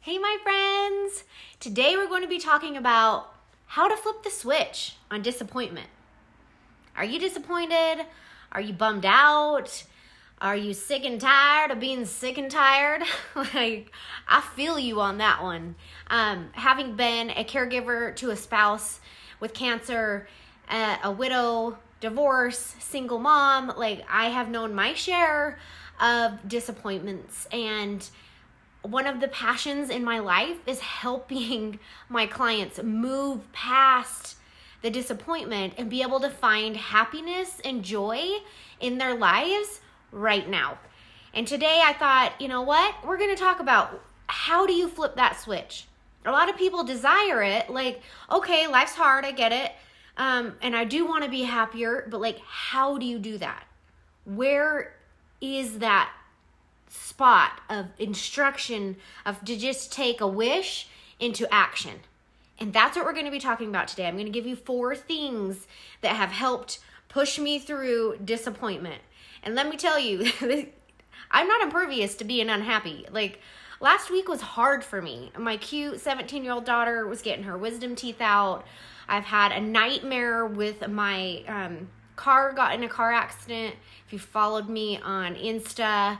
Hey my friends! Today we're going to be talking about how to flip the switch on disappointment. Are you disappointed? Are you bummed out? Are you sick and tired of being sick and tired? I feel you on that one. Having been a caregiver to a spouse with cancer, a widow, divorce, single mom, I have known my share of disappointments, and one of the passions in my life is helping my clients move past the disappointment and be able to find happiness and joy in their lives right now. And today I thought, you know what? We're going to talk about how do you flip that switch? A lot of people desire it, okay, life's hard, I get it. And I do want to be happier, but how do you do that? Where is that spot of instruction to just take a wish into action? And that's what we're going to be talking about today. I'm going to give you 4 things that have helped push me through disappointment. And let me tell you, I'm not impervious to being unhappy. Last week was hard for me. My cute 17-year-old daughter was getting her wisdom teeth out. I've had a nightmare with my car, got in a car accident. If you followed me on Insta,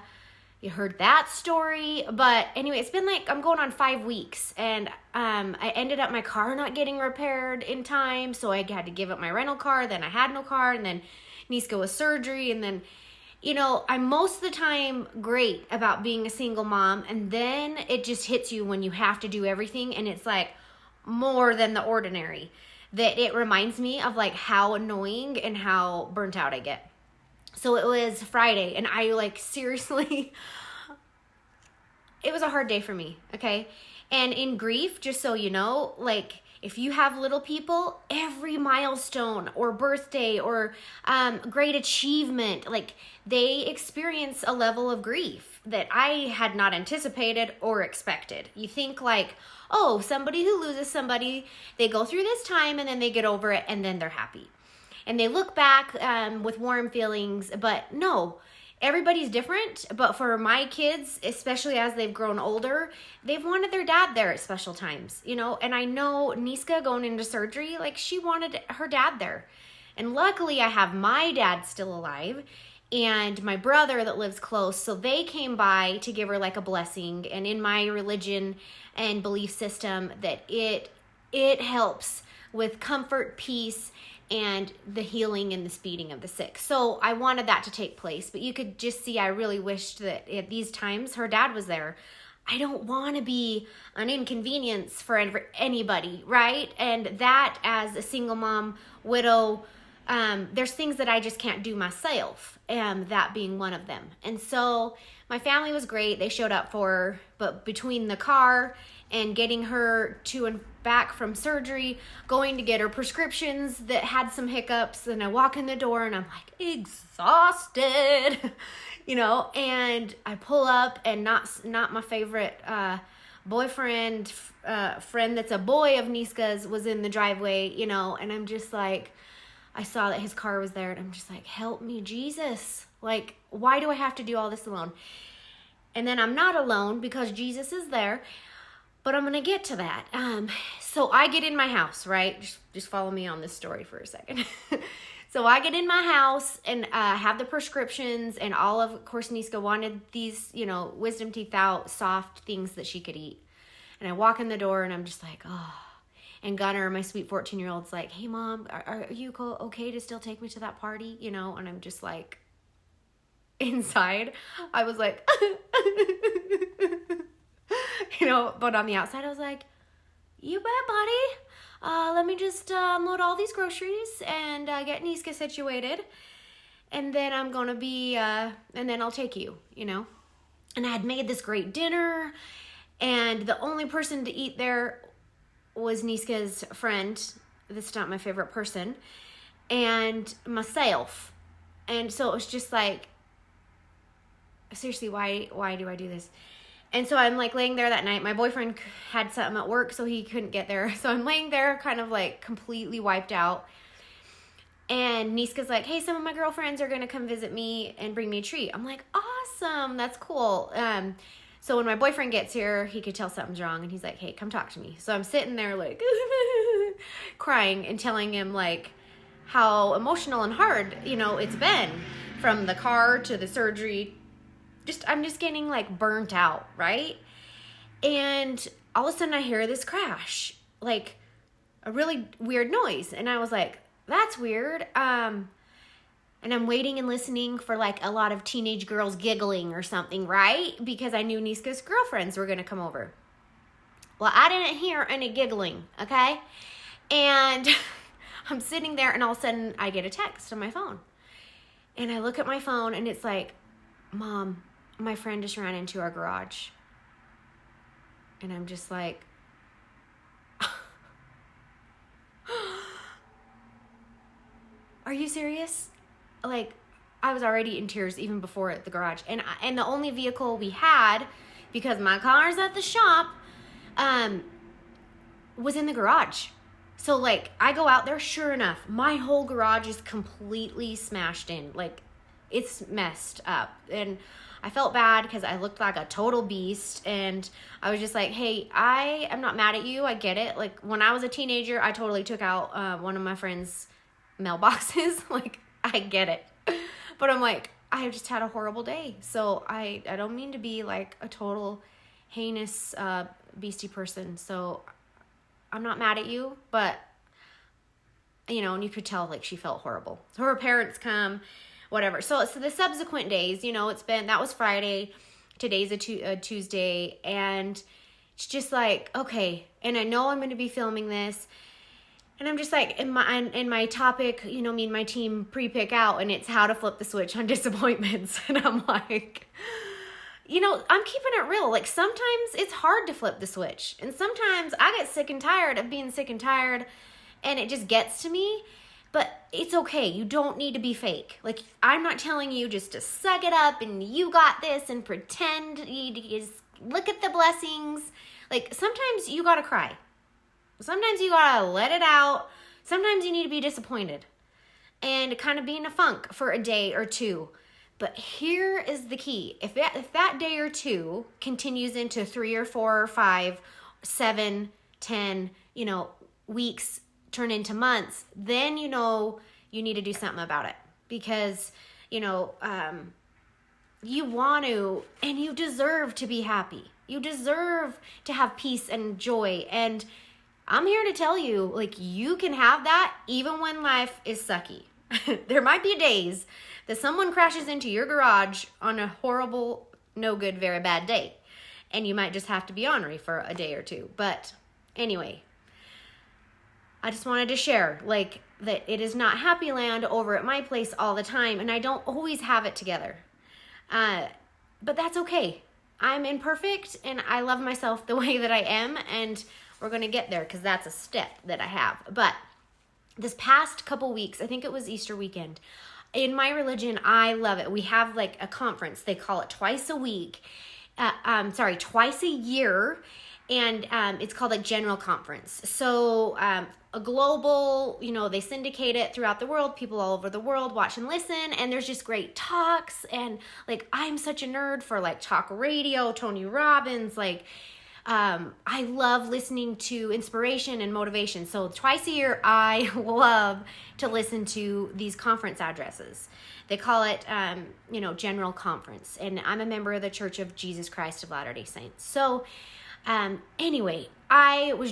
you heard that story. But anyway, it's been I'm going on 5 weeks, and I ended up my car not getting repaired in time, so I had to give up my rental car. Then I had no car, and then Niska was surgery, and then, I'm most of the time great about being a single mom, and then it just hits you when you have to do everything, and it's more than the ordinary. That it reminds me of how annoying and how burnt out I get. So it was Friday, and I seriously, it was a hard day for me, okay? And in grief, just so you know, if you have little people, every milestone or birthday or great achievement, they experience a level of grief that I had not anticipated or expected. You think oh, somebody who loses somebody, they go through this time and then they get over it and then they're happy. And they look back with warm feelings, but no, everybody's different. But for my kids, especially as they've grown older, they've wanted their dad there at special times, And I know Niska going into surgery, she wanted her dad there. And luckily I have my dad still alive and my brother that lives close. So they came by to give her a blessing. And in my religion and belief system, that it helps with comfort, peace, and the healing and the speeding of the sick. So I wanted that to take place, but you could just see I really wished that at these times her dad was there. I don't want to be an inconvenience for anybody, right? And that, as a single mom, widow, there's things that I just can't do myself, that being one of them. And so my family was great. They showed up for her, but between the car and getting her to and back from surgery, going to get her prescriptions that had some hiccups, and I walk in the door and I'm exhausted, and I pull up, and not my favorite boyfriend, friend that's a boy of Niska's was in the driveway, and I'm just I saw that his car was there, and I'm just help me, Jesus. Why do I have to do all this alone? And then I'm not alone because Jesus is there, but I'm going to get to that. So I get in my house, right? Just follow me on this story for a second. So I get in my house and have the prescriptions, and of course, Niska wanted these, wisdom teeth out, soft things that she could eat. And I walk in the door, and I'm just oh. And Gunnar, my sweet 14-year-old's hey, Mom, are you okay to still take me to that party? And I'm just inside, I was but on the outside, I was you bet, buddy. Let me just unload all these groceries and get Niska situated. And then I'm going to be, and then I'll take you, And I had made this great dinner, and the only person to eat there was Niska's friend. That's not my favorite person. And myself. And so it was just seriously, why do I do this? And so I'm laying there that night. My boyfriend had something at work, so he couldn't get there. So I'm laying there kind of completely wiped out. And Niska's hey, some of my girlfriends are going to come visit me and bring me a treat. I'm awesome. That's cool. So when my boyfriend gets here, he could tell something's wrong, and he's like, hey, come talk to me. So I'm sitting there like crying and telling him like how emotional and hard, it's been, from the car to the surgery. I'm just getting like burnt out, right? And all of a sudden I hear this crash, like a really weird noise. And I was like, that's weird. And I'm waiting and listening for like a lot of teenage girls giggling or something, right? Because I knew Niska's girlfriends were going to come over. Well, I didn't hear any giggling, okay? And I'm sitting there, and all of a sudden I get a text on my phone. And I look at my phone, and it's like, Mom, my friend just ran into our garage. And I'm just like, are you serious? Like, I was already in tears even before at the garage. And the only vehicle we had, because my car's at the shop, was in the garage. So, like, I go out there, sure enough, my whole garage is completely smashed in. Like, it's messed up. And I felt bad because I looked like a total beast. And I was just like, hey, I am not mad at you. I get it. Like, when I was a teenager, I totally took out one of my friend's mailboxes. Like, I get it. But I'm like, I just had a horrible day. So I don't mean to be like a total heinous beastie person. So I'm not mad at you, but and you could tell like she felt horrible. So her parents come, whatever. So the subsequent days, that was Friday. Today's a Tuesday, and it's just like, okay. And I know I'm going to be filming this, and I'm just like, in my topic, me and my team pre-pick out, and it's how to flip the switch on disappointments. And I'm like, I'm keeping it real. Like, sometimes it's hard to flip the switch. And sometimes I get sick and tired of being sick and tired, and it just gets to me. But it's okay. You don't need to be fake. Like, I'm not telling you just to suck it up and you got this and pretend you just look at the blessings. Like, sometimes you gotta cry. Sometimes you gotta let it out. Sometimes you need to be disappointed and kind of be in a funk for a day or two. But here is the key. If that day or two continues into 3 or 4 or 5, 7, 10, weeks turn into months, then you need to do something about it. Because, you want to, and you deserve to be happy. You deserve to have peace and joy. And I'm here to tell you, like, you can have that even when life is sucky. There might be days that someone crashes into your garage on a horrible, no good, very bad day. And you might just have to be ornery for a day or two. But anyway, I just wanted to share, like, that it is not happy land over at my place all the time. And I don't always have it together. But that's okay. I'm imperfect, and I love myself the way that I am. And we're going to get there because that's a step that I have. But this past couple weeks, I think it was Easter weekend, in my religion, I love it. We have like a conference. They call it twice a year. And it's called like General Conference. So a global, they syndicate it throughout the world. People all over the world watch and listen. And there's just great talks. And like, I'm such a nerd for like talk radio, Tony Robbins, like, I love listening to inspiration and motivation. So twice a year, I love to listen to these conference addresses. They call it, General Conference. And I'm a member of the Church of Jesus Christ of Latter-day Saints. So anyway, we were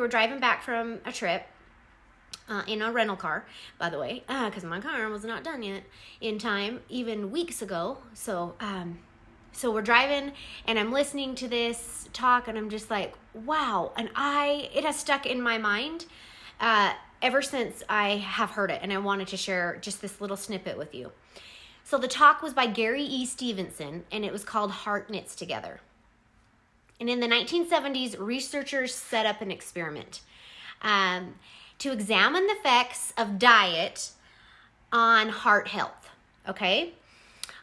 driving back from a trip in a rental car, by the way, because my car was not done yet in time, even weeks ago. So we're driving, and I'm listening to this talk, and I'm just like, wow. And it has stuck in my mind ever since I have heard it, and I wanted to share just this little snippet with you. So the talk was by Gary E. Stevenson, and it was called Heart Knits Together. And in the 1970s, researchers set up an experiment to examine the effects of diet on heart health, okay?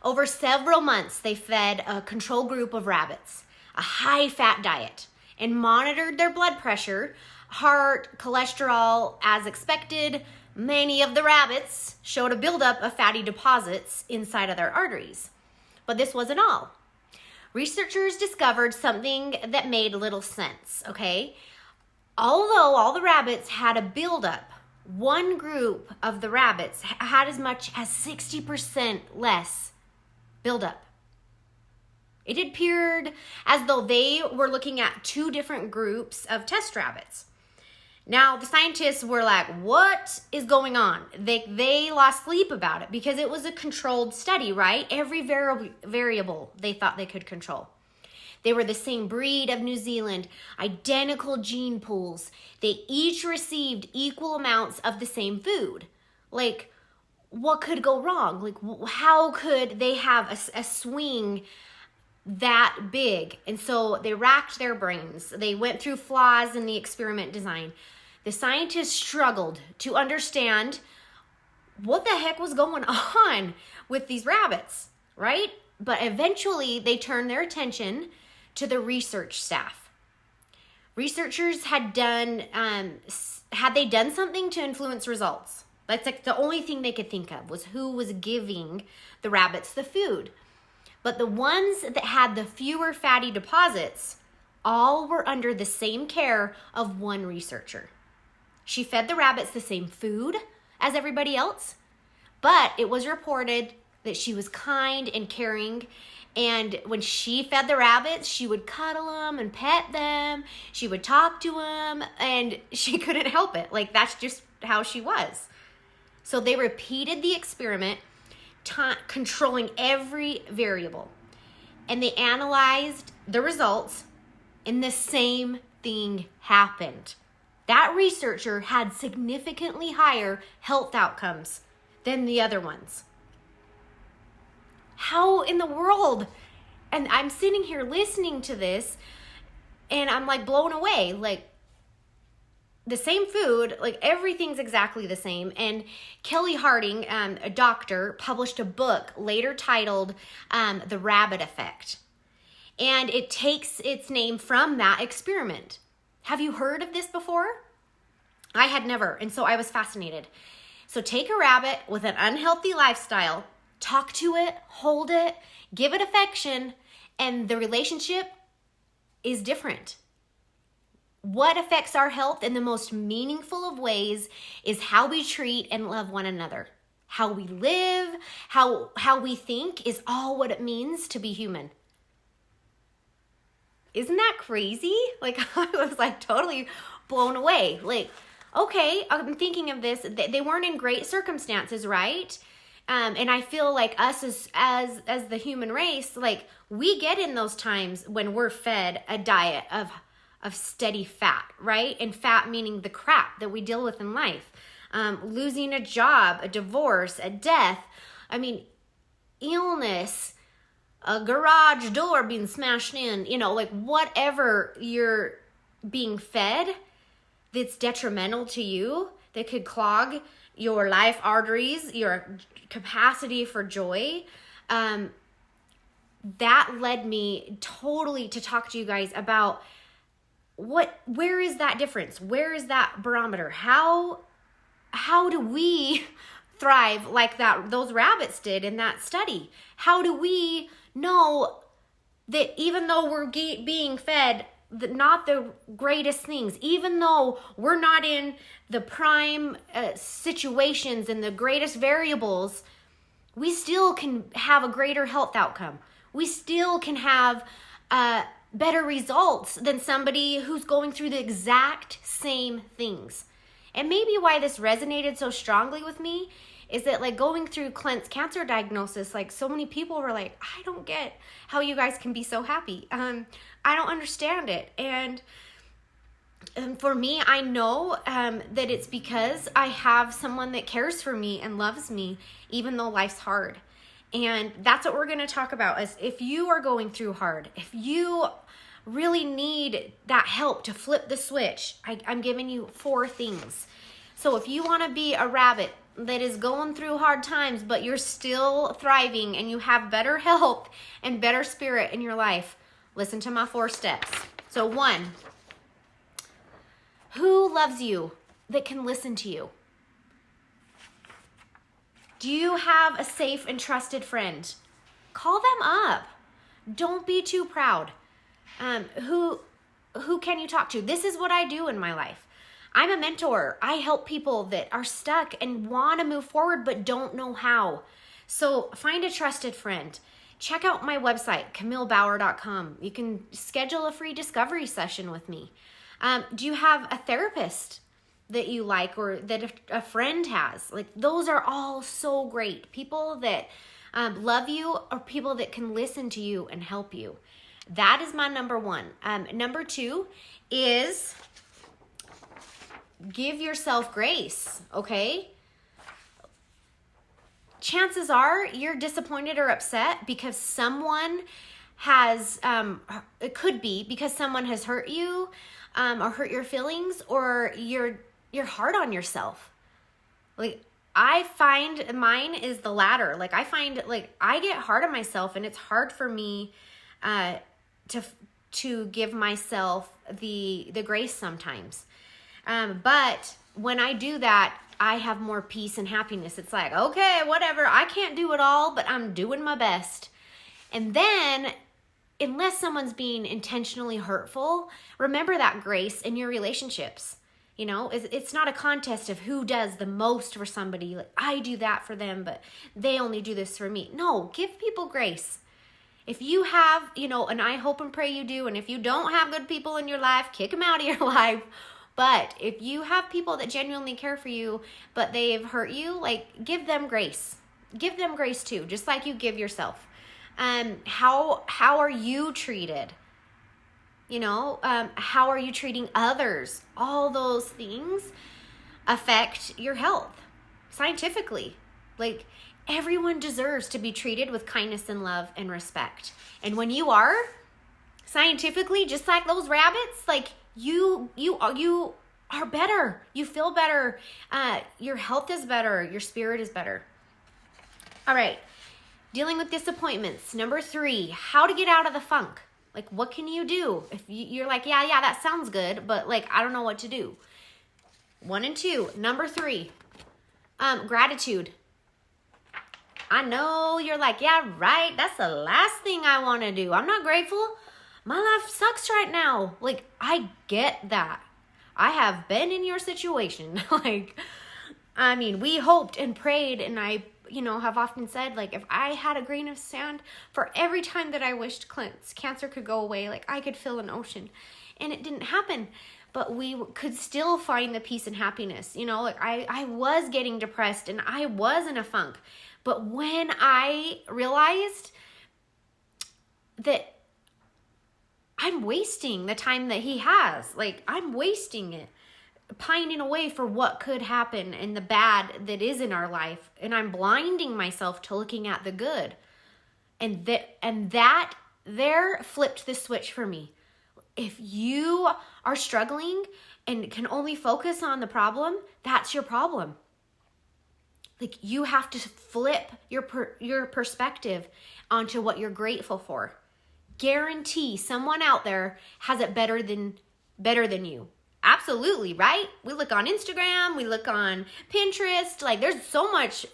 Over several months, they fed a control group of rabbits a high-fat diet and monitored their blood pressure, heart, cholesterol. As expected, many of the rabbits showed a buildup of fatty deposits inside of their arteries. But this wasn't all. Researchers discovered something that made little sense, okay? Although all the rabbits had a buildup, one group of the rabbits had as much as 60% less buildup. It appeared as though they were looking at two different groups of test rabbits. Now, the scientists were like, what is going on? They lost sleep about it because it was a controlled study, right? Every variable they thought they could control. They were the same breed of New Zealand, identical gene pools. They each received equal amounts of the same food. Like, what could go wrong? Like, how could they have a swing that big? And so they racked their brains. They went through flaws in the experiment design. The scientists struggled to understand what the heck was going on with these rabbits, right? But eventually they turned their attention to the research staff. Researchers had they done something to influence results? That's like the only thing they could think of was who was giving the rabbits the food. But the ones that had the fewer fatty deposits all were under the same care of one researcher. She fed the rabbits the same food as everybody else, but it was reported that she was kind and caring. And when she fed the rabbits, she would cuddle them and pet them. She would talk to them, and she couldn't help it. Like, that's just how she was. So they repeated the experiment, controlling every variable. And they analyzed the results, and the same thing happened. That researcher had significantly higher health outcomes than the other ones. How in the world? And I'm sitting here listening to this and I'm like blown away. Like, the same food, like everything's exactly the same. And Kelly Harding, a doctor, published a book later titled The Rabbit Effect. And it takes its name from that experiment. Have you heard of this before? I had never, and so I was fascinated. So take a rabbit with an unhealthy lifestyle, talk to it, hold it, give it affection, and the relationship is different. What affects our health in the most meaningful of ways is how we treat and love one another. How we live, how we think is all what it means to be human. Isn't that crazy? Like, I was like totally blown away. Like, okay, I'm thinking of this. They weren't in great circumstances, right? And I feel like us as the human race, like, we get in those times when we're fed a diet of steady fat, right? And fat meaning the crap that we deal with in life. Losing a job, a divorce, a death. I mean, illness, a garage door being smashed in, like whatever you're being fed that's detrimental to you, that could clog your life arteries, your capacity for joy. That led me totally to talk to you guys about where is that difference? Where is that barometer? How do we thrive like those rabbits did in that study? How do we know that even though we're being fed not the greatest things, even though we're not in the prime situations and the greatest variables, we still can have a greater health outcome. We still can have better results than somebody who's going through the exact same things. And maybe why this resonated so strongly with me is that, like, going through Clint's cancer diagnosis, like, so many people were like, I don't get how you guys can be so happy. I don't understand it. And for me, I know that it's because I have someone that cares for me and loves me, even though life's hard. And that's what we're going to talk about, is if you are going through hard, if you really need that help to flip the switch, I'm giving you 4 things. So if you want to be a rabbit that is going through hard times, but you're still thriving and you have better health and better spirit in your life, listen to my 4 steps. So 1, who loves you that can listen to you? Do you have a safe and trusted friend? Call them up. Don't be too proud. Who can you talk to? This is what I do in my life. I'm a mentor. I help people that are stuck and want to move forward but don't know how. So find a trusted friend. Check out my website, KamilleBauer.com. You can schedule a free discovery session with me. Do you have a therapist that you like or that a friend has? Like, those are all so great. People that love you or people that can listen to you and help you. That is my number one. Number two is give yourself grace, okay? Chances are you're disappointed or upset because someone has, it could be because someone has hurt you or hurt your feelings, or you're hard on yourself. Like, I find mine is the latter. Like, I find, like, I get hard on myself, and it's hard for me to give myself the grace sometimes. But when I do that, I have more peace and happiness. It's like, okay, whatever. I can't do it all, but I'm doing my best. And then, unless someone's being intentionally hurtful, remember that grace in your relationships. You know, it's not a contest of who does the most for somebody. Like, I do that for them, but they only do this for me. No, give people grace. If you have, you know, and I hope and pray you do, and if you don't have good people in your life, kick them out of your life. But if you have people that genuinely care for you, but they've hurt you, like, give them grace. Give them grace too, just like you give yourself. How are you treated? You know, how are you treating others? All those things affect your health scientifically. Like, everyone deserves to be treated with kindness and love and respect. And when you are, scientifically, just like those rabbits, like, you are better. You feel better. Your health is better. Your spirit is better. All right. Dealing with disappointments. Number 3, how to get out of the funk. Like, what can you do? If you're like, yeah, that sounds good, but, like, I don't know what to do. 1 and 2. Number 3, gratitude. I know you're like, yeah, right. That's the last thing I want to do. I'm not grateful. My life sucks right now. Like, I get that. I have been in your situation. Like, I mean, we hoped and prayed, and I, you know, have often said, like, if I had a grain of sand for every time that I wished cancer could go away, like, I could fill an ocean. And it didn't happen. But we could still find the peace and happiness. You know, like, I was getting depressed, and I was in a funk. But when I realized that I'm wasting the time that he has, like, I'm wasting it, pining away for what could happen and the bad that is in our life, and I'm blinding myself to looking at the good. And that there flipped the switch for me. If you are struggling and can only focus on the problem, that's your problem. Like, you have to flip your perspective onto what you're grateful for. Guarantee someone out there has it better than you. Absolutely, right? We look on Instagram, we look on Pinterest, like, there's so much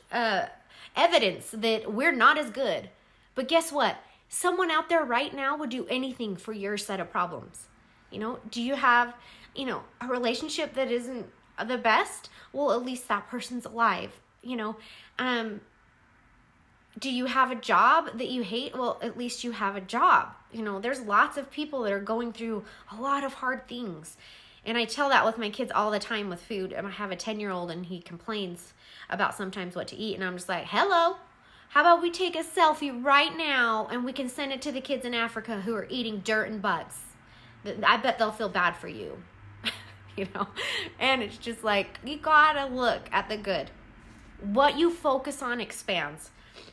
evidence that we're not as good. But guess what? Someone out there right now would do anything for your set of problems. You know, do you have, you know, a relationship that isn't the best? Well, at least that person's alive. You know, do you have a job that you hate? Well, at least you have a job. You know, there's lots of people that are going through a lot of hard things. And I tell that with my kids all the time with food. And I have a 10-year-old, and he complains about sometimes what to eat. And I'm just like, hello, how about we take a selfie right now and we can send it to the kids in Africa who are eating dirt and butts? I bet they'll feel bad for you. You know, and it's just like, you gotta look at the good. What you focus on expands.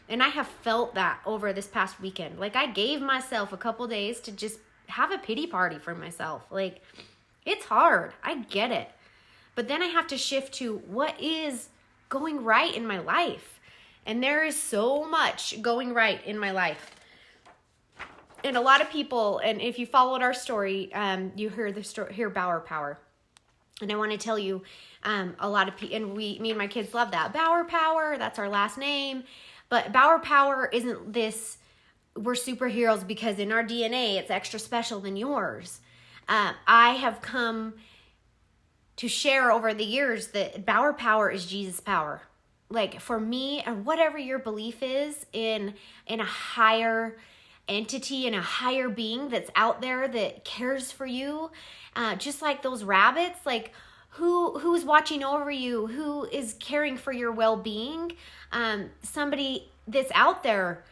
And I have felt that over this past weekend. Like, I gave myself a couple days to just have a pity party for myself. Like, it's hard. I get it. But then I have to shift to what is going right in my life. And there is so much going right in my life. And a lot of people, and if you followed our story, you hear Bauer Power. And I want to tell you, a lot of people, and me and my kids love that. Bauer Power, that's our last name. But Bauer Power isn't this we're superheroes because in our DNA, it's extra special than yours. I have come to share over the years that Bauer power is Jesus power. Like for me, or whatever your belief is in a higher entity and a higher being that's out there that cares for you, just like those rabbits, like who's watching over you, who is caring for your well-being, somebody that's out there.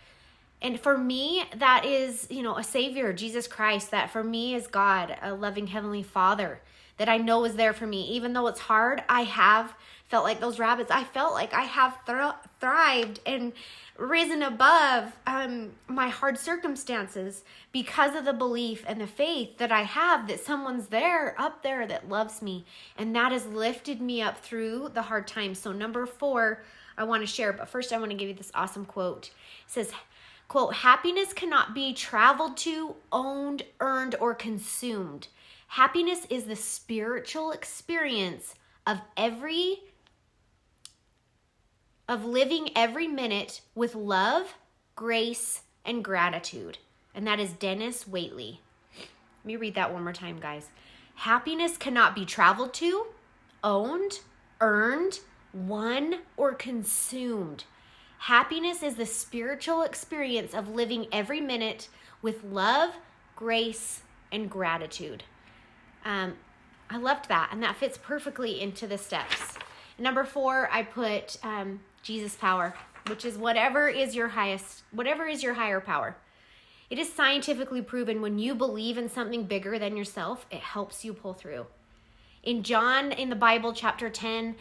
And for me, that is, a Savior, Jesus Christ. That for me is God, a loving Heavenly Father that I know is there for me. Even though it's hard, I have felt like those rabbits. I felt like I have thrived and risen above my hard circumstances because of the belief and the faith that I have that someone's up there that loves me. And that has lifted me up through the hard times. So number 4, I want to share. But first, I want to give you this awesome quote. It says, quote, "Happiness cannot be traveled to, owned, earned, or consumed. Happiness is the spiritual experience of living every minute with love, grace, and gratitude." And that is Dennis Waitley. Let me read that one more time, guys. Happiness cannot be traveled to, owned, earned, won, or consumed. Happiness is the spiritual experience of living every minute with love, grace, and gratitude. I loved that, and that fits perfectly into the steps. Number 4, I put Jesus power, which is whatever is your higher power. It is scientifically proven when you believe in something bigger than yourself, it helps you pull through. In John, in the Bible, chapter 10,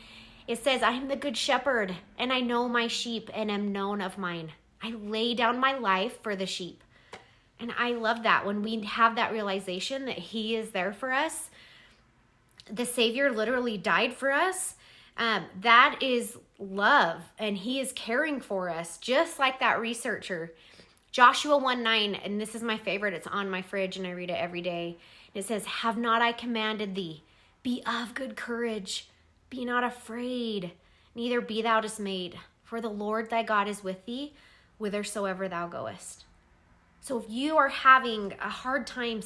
it says, "I am the good shepherd, and I know my sheep and am known of mine. I lay down my life for the sheep." And I love that when we have that realization that he is there for us. The Savior literally died for us. That is love, and he is caring for us, just like that researcher. Joshua 1:9, and this is my favorite. It's on my fridge, and I read it every day. It says, "Have not I commanded thee? Be of good courage. Be not afraid, neither be thou dismayed. For the Lord thy God is with thee, whithersoever thou goest." So if you are having a hard time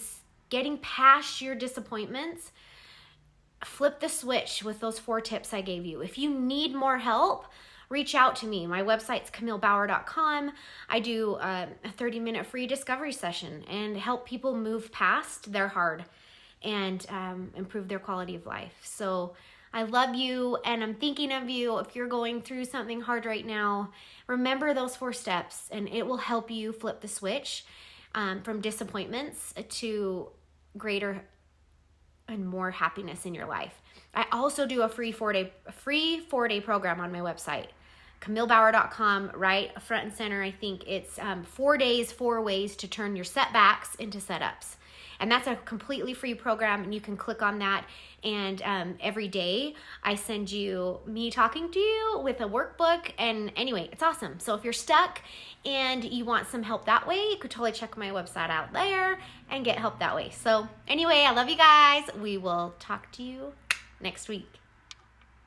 getting past your disappointments, flip the switch with those 4 tips I gave you. If you need more help, reach out to me. My website's KamilleBauer.com. I do a 30-minute free discovery session and help people move past their hard and improve their quality of life. So I love you, and I'm thinking of you. If you're going through something hard right now, remember those 4 steps, and it will help you flip the switch from disappointments to greater and more happiness in your life. I also do a free 4-day program on my website, KamilleBauer.com, right front and center. I think it's 4 days, 4 ways to turn your setbacks into setups. And that's a completely free program, and you can click on that. And every day I send you me talking to you with a workbook. And anyway, it's awesome. So if you're stuck and you want some help that way, you could totally check my website out there and get help that way. So anyway, I love you guys. We will talk to you next week.